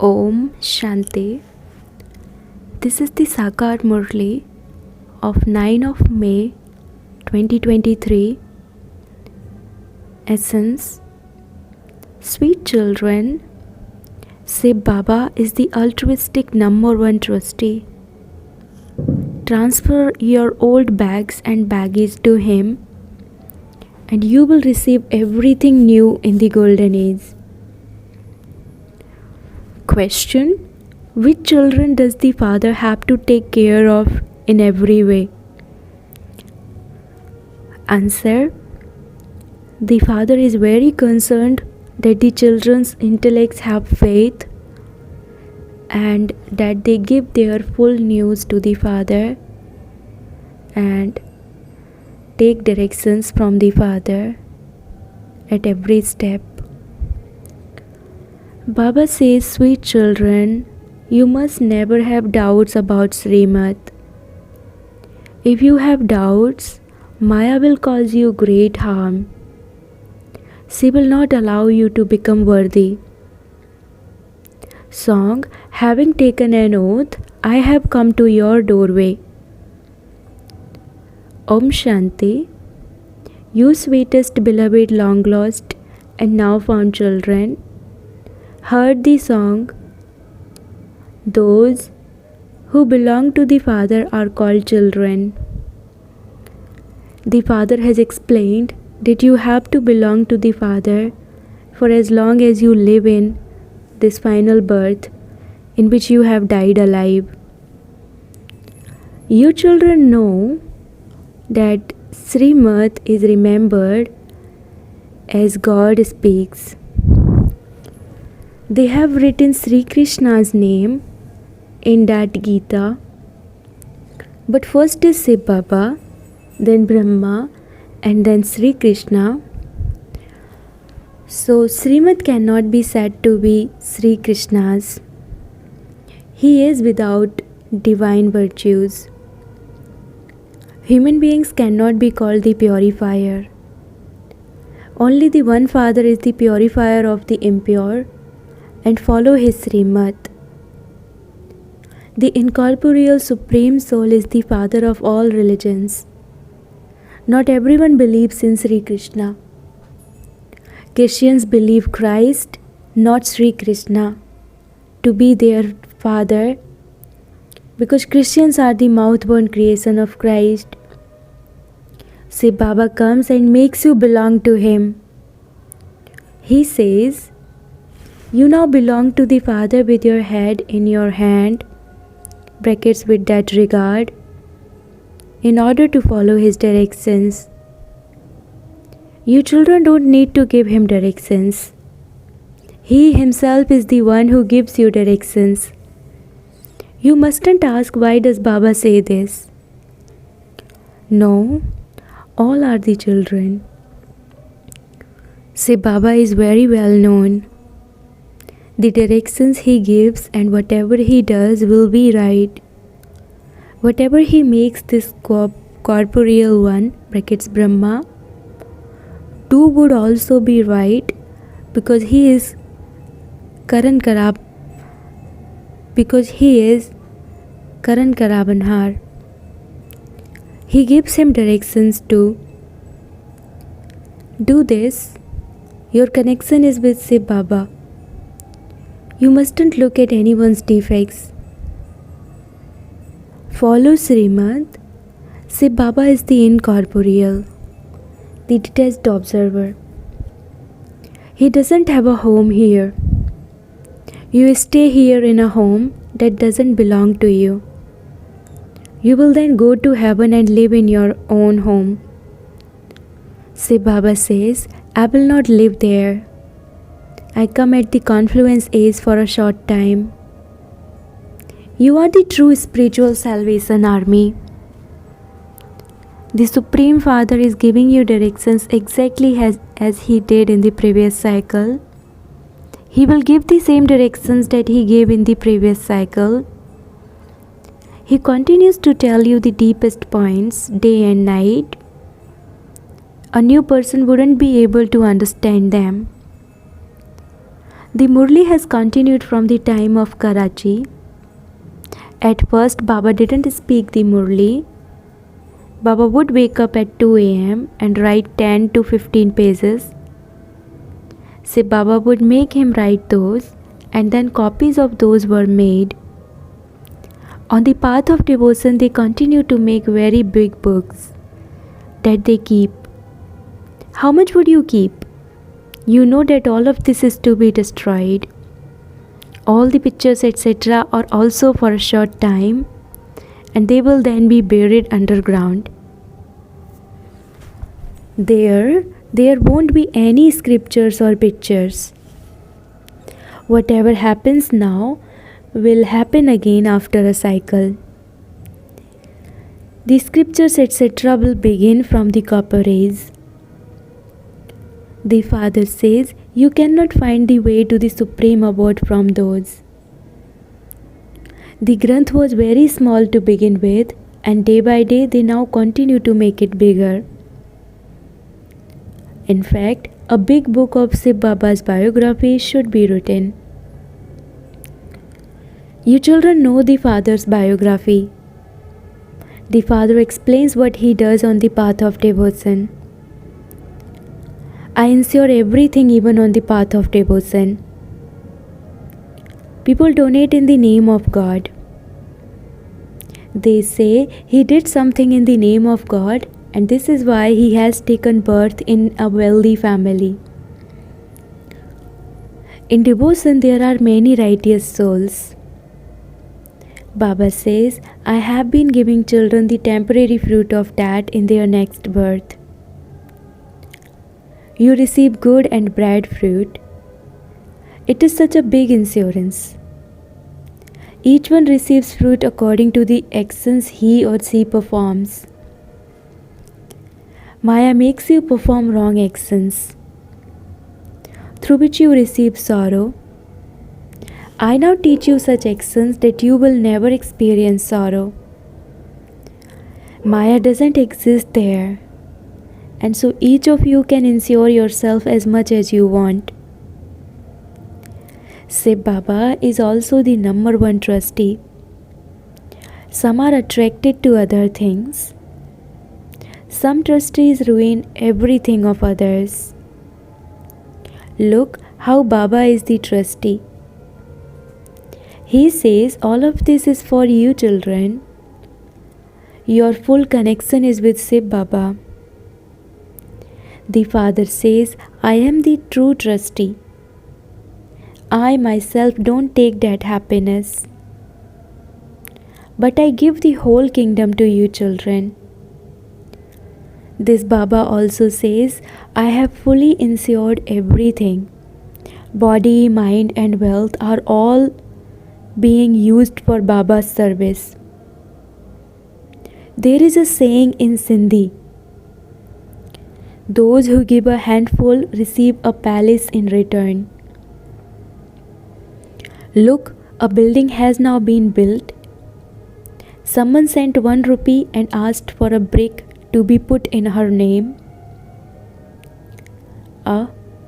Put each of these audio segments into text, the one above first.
Om Shanti. This is the Sakar Murli of 9 of May 2023. Essence. Sweet children, Shiv Baba is the altruistic number one trustee. Transfer your old bags and baggage to him, and you will receive everything new in the golden age. Question: which children does the father have to take care of in every way? Answer: the father is very concerned that the children's intellects have faith and that they give their full news to the father and take directions from the father at every step. Baba says, sweet children, you must never have doubts about Srimad. If you have doubts, Maya will cause you great harm. She will not allow you to become worthy. Song: having taken an oath, I have come to your doorway. Om Shanti. You sweetest beloved long lost and now found children, heard the song. Those who belong to the Father are called children. The Father has explained that you have to belong to the Father for as long as you live in this final birth in which you have died alive. You children know that Srimad is remembered as God speaks. They have written Sri Krishna's name in that Gita. But first is Shiv Baba, then Brahma, and then Sri Krishna. So Srimad cannot be said to be Sri Krishna's. He is without divine virtues. Human beings cannot be called the purifier. Only the one Father is the purifier of the impure, and follow his Srimad. The incorporeal Supreme Soul is the Father of all religions. Not everyone believes in Sri Krishna. Christians believe Christ, not Sri Krishna, to be their Father, because Christians are the mouth-born creation of Christ. Shiv Baba comes and makes you belong to him. He says, you now belong to the Father with your head in your hand, brackets with that regard, in order to follow his directions. You children don't need to give him directions. He himself is the one who gives you directions. You mustn't ask, why does Baba say this? No, all are the children. Shiv Baba is very well known. The directions he gives and whatever he does will be right. Whatever he makes this corporeal one, brackets Brahma, do would also be right, because he is Karan Karabanhar. He gives him directions to do this. Your connection is with Shiv Baba. You mustn't look at anyone's defects. Follow Srimad. Shiv Baba is the incorporeal, the detached observer. He doesn't have a home here. You stay here in a home that doesn't belong to you. You will then go to heaven and live in your own home. Shiv Baba says, I will not live there. I come at the confluence age for a short time. You are the true spiritual salvation army. The Supreme Father is giving you directions exactly as he did in the previous cycle. He will give the same directions that he gave in the previous cycle. He continues to tell you the deepest points day and night. A new person wouldn't be able to understand them. The Murli has continued from the time of Karachi. At first, Baba didn't speak the Murli. Baba would wake up at 2 a.m. and write 10 to 15 pages. So Baba would make him write those, and then copies of those were made. On the path of devotion, they continue to make very big books that they keep. How much would you keep? You know that all of this is to be destroyed. All the pictures, etc., are also for a short time, and they will then be buried underground. There won't be any scriptures or pictures. Whatever happens now will happen again after a cycle. The scriptures, etc., will begin from the copper age. The Father says, you cannot find the way to the Supreme Abode from those. The Granth was very small to begin with, and day by day they now continue to make it bigger. In fact, a big book of Shiv Baba's biography should be written. You children know the Father's biography. The Father explains what he does on the path of devotion. I ensure everything even on the path of devotion. People donate in the name of God. They say he did something in the name of God, and this is why he has taken birth in a wealthy family. In devotion there are many righteous souls. Baba says, I have been giving children the temporary fruit of that in their next birth. You receive good and bad fruit. It is such a big insurance. Each one receives fruit according to the actions he or she performs. Maya makes you perform wrong actions, through which you receive sorrow. I now teach you such actions that you will never experience sorrow. Maya doesn't exist there, and so each of you can ensure yourself as much as you want. Shiv Baba is also the number one trustee. Some are attracted to other things. Some trustees ruin everything of others. Look how Baba is the trustee. He says, all of this is for you children. Your full connection is with Shiv Baba. The Father says, I am the true trustee. I myself don't take that happiness, but I give the whole kingdom to you children. This Baba also says, I have fully insured everything. Body, mind and wealth are all being used for Baba's service. There is a saying in Sindhi, those who give a handful receive a palace in return. Look, a building has now been built. Someone sent 1 rupee and asked for a brick to be put in her name.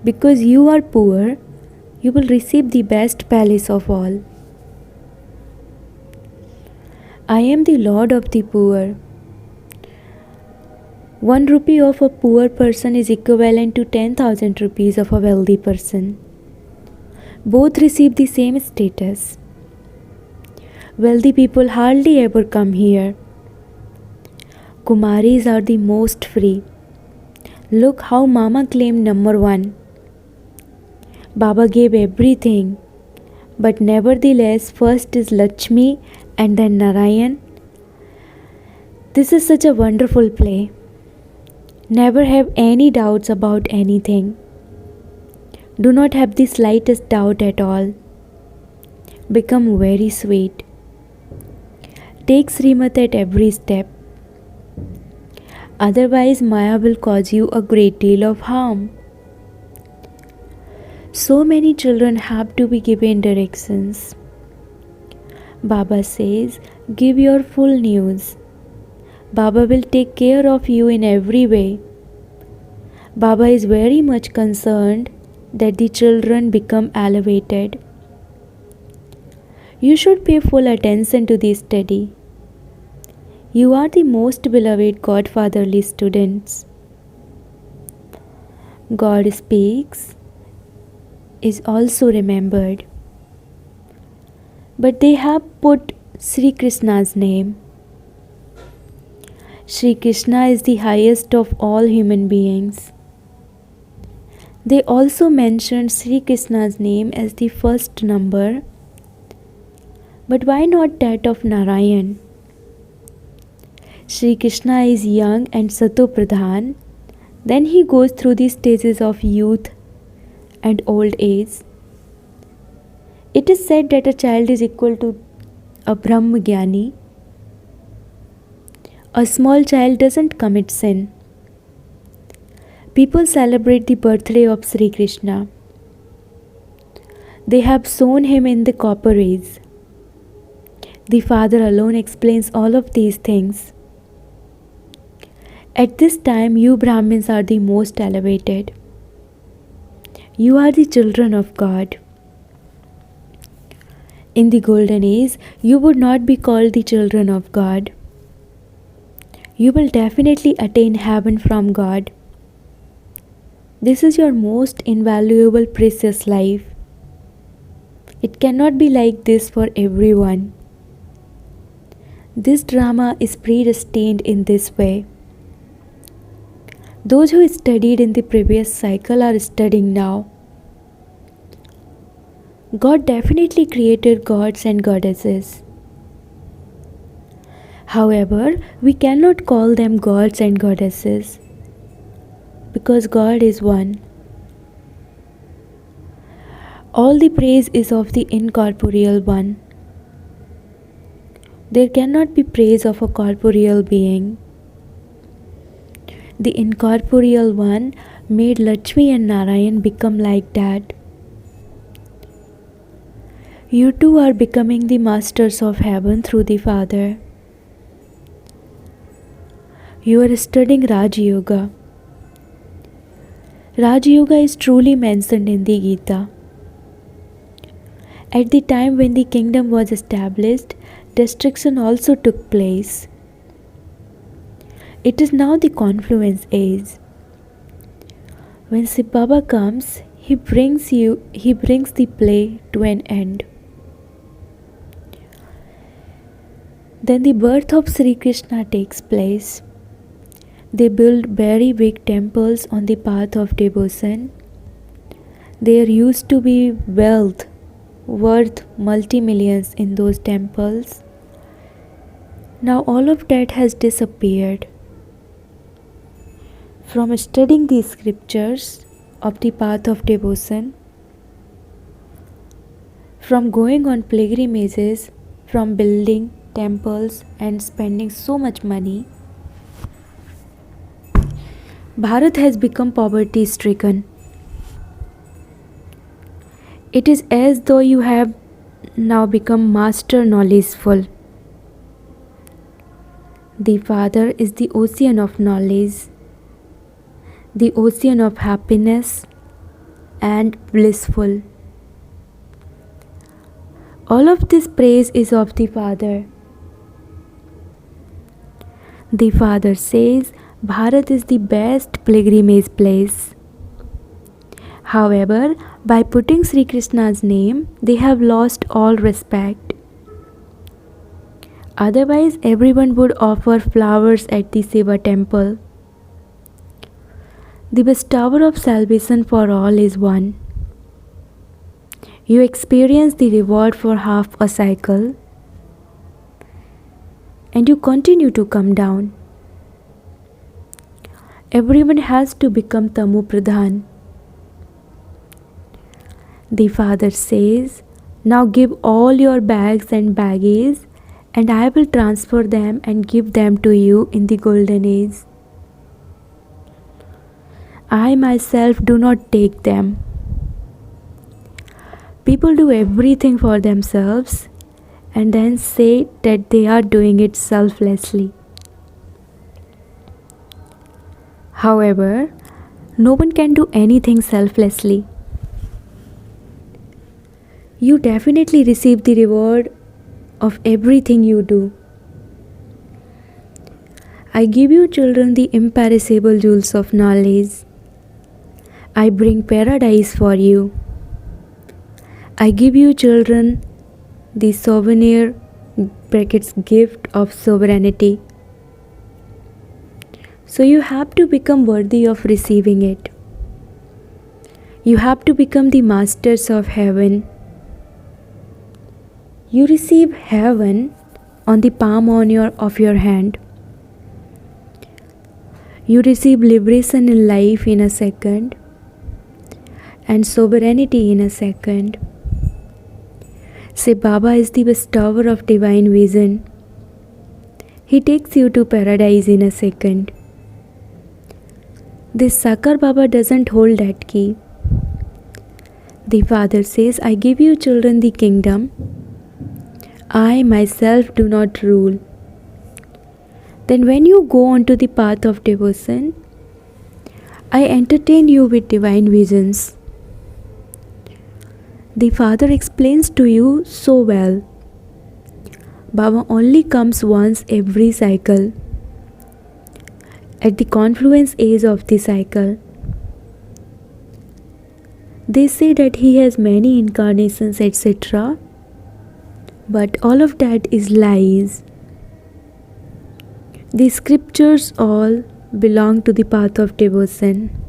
Because you are poor, you will receive the best palace of all. I am the Lord of the poor. 1 rupee of a poor person is equivalent to 10,000 rupees of a wealthy person. Both receive the same status. Wealthy people hardly ever come here. Kumaris are the most free. Look how Mama claimed number 1. Baba gave everything, but nevertheless first is Lakshmi and then Narayan. This is such a wonderful play. Never have any doubts about anything. Do not have the slightest doubt at all. Become very sweet. Take Srimat at every step. Otherwise, Maya will cause you a great deal of harm. So many children have to be given directions. Baba says, give your full news. Baba will take care of you in every way. Baba is very much concerned that the children become elevated. You should pay full attention to this study. You are the most beloved godfatherly students. God speaks is also remembered. But they have put Sri Krishna's name. Sri Krishna is the highest of all human beings. They also mentioned Sri Krishna's name as the first number. But why not that of Narayan? Sri Krishna is young and Sato Pradhan. Then he goes through the stages of youth and old age. It is said that a child is equal to a Brahmagyani. A small child doesn't commit sin. People celebrate the birthday of Sri Krishna. They have sown him in the copper age. The Father alone explains all of these things. At this time, you Brahmins are the most elevated. You are the children of God. In the golden age, you would not be called the children of God. You will definitely attain heaven from God. This is your most invaluable, precious life. It cannot be like this for everyone. This drama is predestined in this way. Those who studied in the previous cycle are studying now. God definitely created gods and goddesses. However, we cannot call them gods and goddesses because God is one. All the praise is of the incorporeal one. There cannot be praise of a corporeal being. The incorporeal one made Lakshmi and Narayan become like that. You too are becoming the masters of heaven through the Father. You are studying Raj Yoga. Raj Yoga is truly mentioned in the Gita. At the time when the kingdom was established, destruction also took place. It is now the confluence age. When Shiv Baba comes, he brings the play to an end. Then the birth of Sri Krishna takes place. They build very big temples on the path of devotion. There used to be wealth worth multi-millions in those temples. Now all of that has disappeared. From studying the scriptures of the path of devotion, from going on pilgrimages, from building temples and spending so much money, Bharat has become poverty stricken. It is as though you have now become master knowledgeful. The Father is the ocean of knowledge, the ocean of happiness and blissful. All of this praise is of the Father. The Father says Bharat is the best pilgrimage place. However, by putting Sri Krishna's name, they have lost all respect. Otherwise, everyone would offer flowers at the Shiva temple. The bestower of salvation for all is one. You experience the reward for half a cycle, and you continue to come down. Everyone has to become Tamu Pradhan. The Father says, now give all your bags and baggage, and I will transfer them and give them to you in the golden age. I myself do not take them. People do everything for themselves and then say that they are doing it selflessly. However, no one can do anything selflessly. You definitely receive the reward of everything you do. I give you children the imperishable jewels of knowledge. I bring paradise for you. I give you children the souvenir brackets gift of sovereignty. So you have to become worthy of receiving it. You have to become the masters of heaven. You receive heaven on the palm of your hand. You receive liberation in life in a second and sovereignty in a second. Say Baba is the bestower of divine vision. He takes you to paradise in a second. This Sakar Baba doesn't hold that key. The Father says, I give you children the kingdom. I myself do not rule. Then when you go onto the path of devotion, I entertain you with divine visions. The Father explains to you so well. Baba only comes once every cycle, at the confluence age of the cycle. They say that he has many incarnations, etc. But all of that is lies. The scriptures all belong to the path of devotion.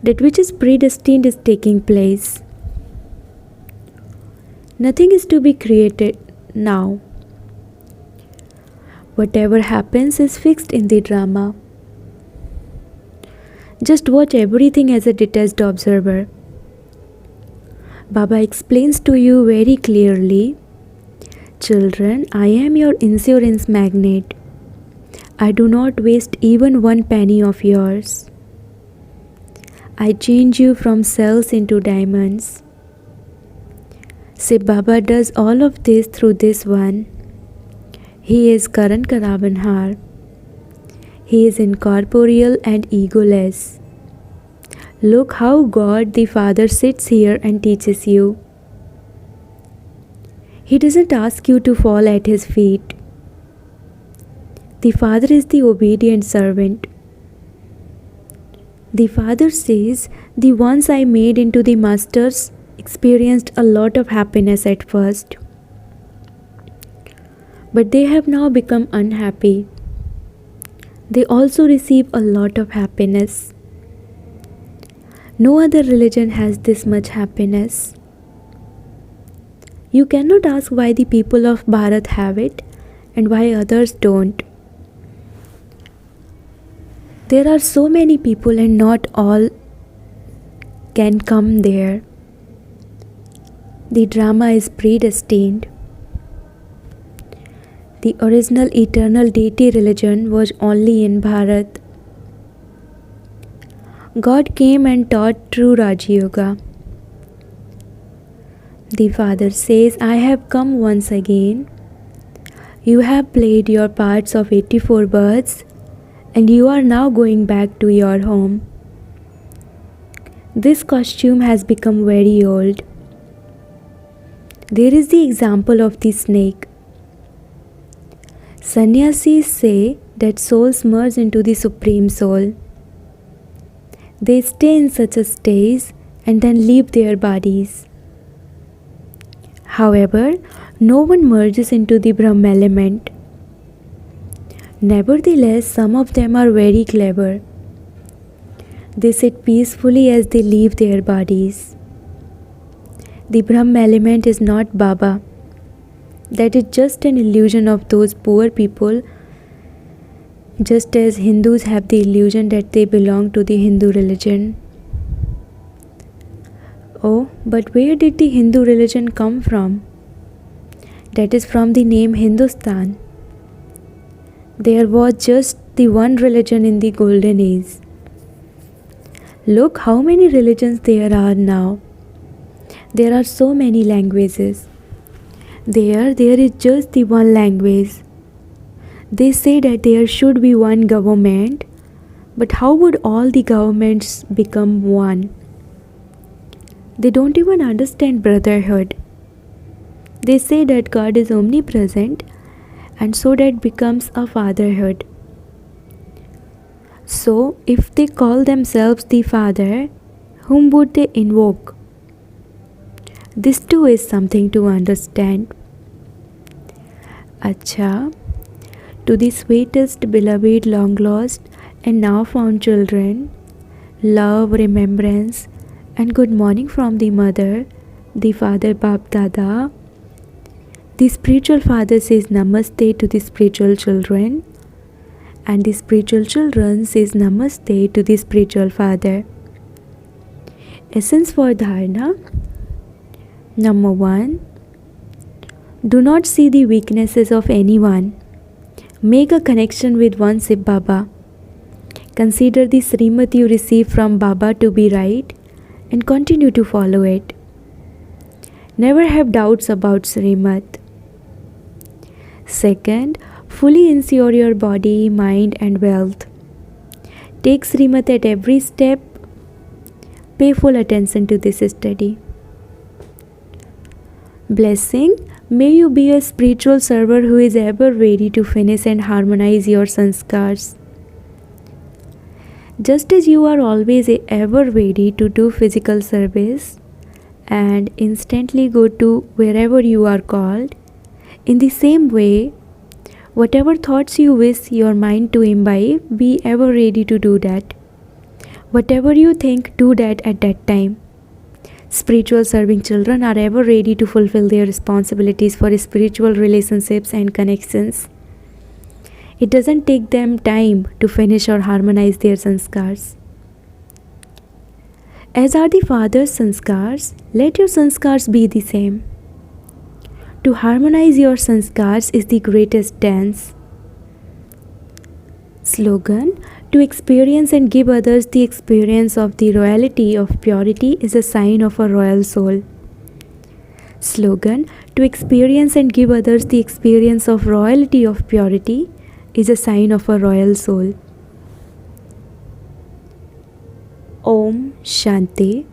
That which is predestined is taking place. Nothing is to be created now. Whatever happens is fixed in the drama. Just watch everything as a detached observer. Baba explains to you very clearly, children, I am your insurance magnate. I do not waste even one penny of yours. I change you from cells into diamonds. Say Baba does all of this through this one. He is Karan Karabanhar. He is incorporeal and egoless. Look how God the Father sits here and teaches you. He doesn't ask you to fall at His feet. The Father is the obedient servant. The Father says, the ones I made into the masters experienced a lot of happiness at first. But they have now become unhappy. They also receive a lot of happiness. No other religion has this much happiness. You cannot ask why the people of Bharat have it and why others don't. There are so many people and not all can come there. The drama is predestined. The original eternal deity religion was only in Bharat. God came and taught true Raj Yoga. The Father says, I have come once again. You have played your parts of 84 births and you are now going back to your home. This costume has become very old. There is the example of the snake. Sannyasis say that souls merge into the Supreme Soul. They stay in such a stage and then leave their bodies. However, no one merges into the Brahma element. Nevertheless, some of them are very clever. They sit peacefully as they leave their bodies. The Brahma element is not Baba. That is just an illusion of those poor people, just as Hindus have the illusion that they belong to the Hindu religion. Oh, but where did the Hindu religion come from? That is from the name Hindustan. There was just the one religion in the golden age. Look how many religions there are now. There are so many languages. There is just the one language. They say that there should be one government, but how would all the governments become one? They don't even understand brotherhood. They say that God is omnipresent, and so that becomes a fatherhood. So, if they call themselves the Father, whom would they invoke? This too is something to understand. Acha, to the sweetest, beloved, long lost, and now found children, love, remembrance, and good morning from the mother, the father Bap Dada. The spiritual father says Namaste to the spiritual children, and the spiritual children says Namaste to the spiritual father. Essence for Dharana. Number 1. Do not see the weaknesses of anyone. Make a connection with one Shiv Baba. Consider the Srimad you receive from Baba to be right and continue to follow it. Never have doubts about Srimad. Second, fully insure your body, mind and wealth. Take Srimad at every step. Pay full attention to this study. Blessing. May you be a spiritual server who is ever ready to finish and harmonize your sanskars. Just as you are always ever ready to do physical service and instantly go to wherever you are called, in the same way, whatever thoughts you wish your mind to imbibe, be ever ready to do that. Whatever you think, do that at that time. Spiritual serving children are ever ready to fulfill their responsibilities for spiritual relationships and connections. It doesn't take them time to finish or harmonize their sanskars. As are the Father's sanskars, let your sanskars be the same. To harmonize your sanskars is the greatest dance. Slogan. To experience and give others the experience of the royalty of purity is a sign of a royal soul. Slogan. To experience and give others the experience of royalty of purity is a sign of a royal soul. Om Shanti.